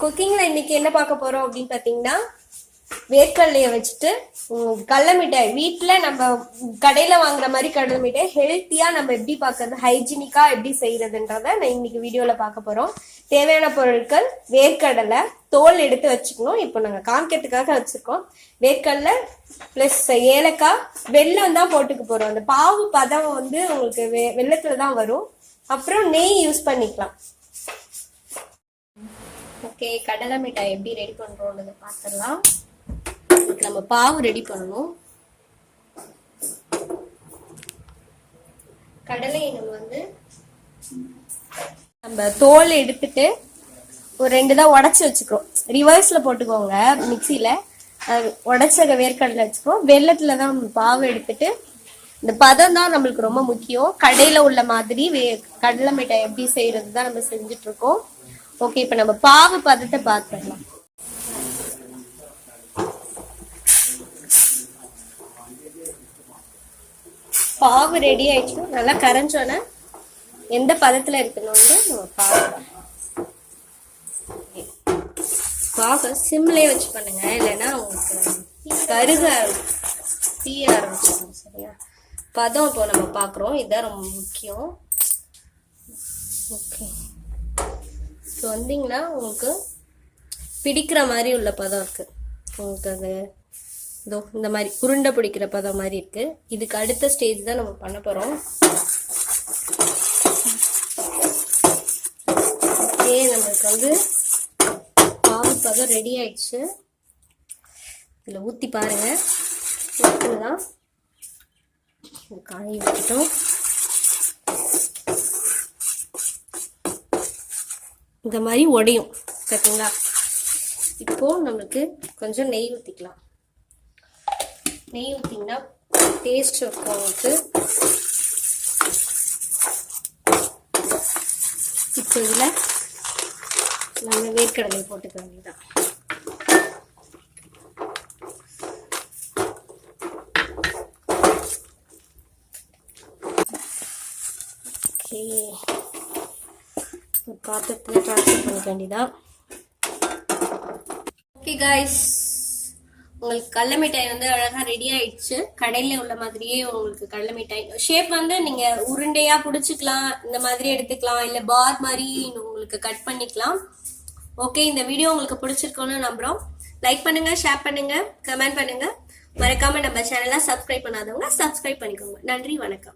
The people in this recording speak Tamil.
குக்கிங்ல இன்னைக்கு என்ன பார்க்க போறோம் அப்படின்னு பாத்தீங்கன்னா, வேர்க்கடலைய வச்சுட்டு கடலை மிட்டாய் வீட்டுல நம்ம கடையில வாங்குற மாதிரி கடலை மிட்டாய் ஹெல்த்தியா நம்ம எப்படி பாக்குறது, ஹைஜீனிக்கா எப்படி செய்யறதுன்றத நான் இன்னைக்கு வீடியோல பார்க்க போறோம். தேவையான பொருட்கள்: வேர்க்கடலை தோல் எடுத்து வச்சுக்கணும். இப்போ நாங்க காமிக்கிறதுக்காக வச்சிருக்கோம். வேர்க்கடலை பிளஸ் ஏலக்காய், வெல்லம் தான் போட்டுக்க போறோம். அந்த பாவு பதம் வந்து உங்களுக்கு வெள்ளத்துல தான் வரும். அப்புறம் நெய் யூஸ் பண்ணிக்கலாம். ஓகே, கடலை மிட்டாய் எப்படி ரெடி பண்றோம்னு பார்த்துடலாம். நம்ம பாவு ரெடி பண்ணணும். கடலையை நம்ம தோல் எடுத்துட்டு ஒரு 2 தான் உடச்சி வச்சுக்கிறோம். ரிவர்ஸ்ல போட்டுக்கோங்க. மிக்சியில உடச்ச வேர்க்கடலை வச்சுக்கிறோம். வெள்ளத்துல தான் பாவு எடுத்துட்டு, இந்த பதம் தான் நம்மளுக்கு ரொம்ப முக்கியம். கடையில உள்ள மாதிரி கடலை மிட்டாய் எப்படி செய்யறது தான் நம்ம செஞ்சுட்டு இருக்கோம். ஓகே, இப்ப நம்ம பாவு பதத்தை பார்த்துடலாம். பாவு ரெடி ஆயிடுச்சு. நல்லா கரைஞ்சோன்னா எந்த பதத்துல இருக்கணும்னு நம்ம பார்க்கலாம். பாக சிம்லயே வச்சு பண்ணுங்க, இல்லைன்னா உங்களுக்கு கருக தீய ஆரம்பிச்சிடும். சரியா? பதம் இப்போ நம்ம பாக்குறோம். இதுதான் ரொம்ப முக்கியம். ஓகே, இப்போ வந்தீங்கன்னா உங்களுக்கு பிடிக்கிற மாதிரி உள்ள பதம் இருக்கு. உங்களுக்கு அது இதோ இந்த மாதிரி உருண்டை பிடிக்கிற பதம் மாதிரி இருக்கு. இதுக்கு அடுத்த ஸ்டேஜ் தான் நம்ம பண்ண போறோம். ஓகே, நம்மளுக்கு வந்து பாவு பதம் ரெடி ஆயிடுச்சு. இதுல ஊத்தி பாருங்க. ஊத்துலாம் காய வச்சுட்டோம். இந்த மாதிரி உடையும் பார்த்தீங்களா? இப்போ நம்மளுக்கு கொஞ்சம் நெய் ஊற்றிக்கலாம். நெய் ஊற்றிங்கன்னா டேஸ்ட் இருக்கும் உங்களுக்கு. இப்போ இதில் நம்ம வேர்க்கடலை போட்டுக்க வேண்டியதான். ஓகே, பாத்திரத்துல ட்ரான்ஸ்ஃபர் பண்ணிக்க வேண்டியதான். ஓகே காய்ஸ், உங்களுக்கு கடலை மிட்டாய் வந்து அழகா ரெடி ஆயிடுச்சு. கடையில உள்ள மாதிரியே உங்களுக்கு கடலை மிட்டாய் ஷேப் வந்து நீங்க உருண்டையா புடிச்சுக்கலாம், இந்த மாதிரி எடுத்துக்கலாம், இல்ல பார் மாதிரி உங்களுக்கு கட் பண்ணிக்கலாம். ஓகே, இந்த வீடியோ உங்களுக்கு பிடிச்சிருக்கோன்னு நம்புறோம். லைக் பண்ணுங்க, ஷேர் பண்ணுங்க, கமெண்ட் பண்ணுங்க. மறக்காம நம்ம சேனலை சப்ஸ்கிரைப் பண்ணாதவங்க சப்ஸ்கிரைப் பண்ணிக்கோங்க. நன்றி, வணக்கம்.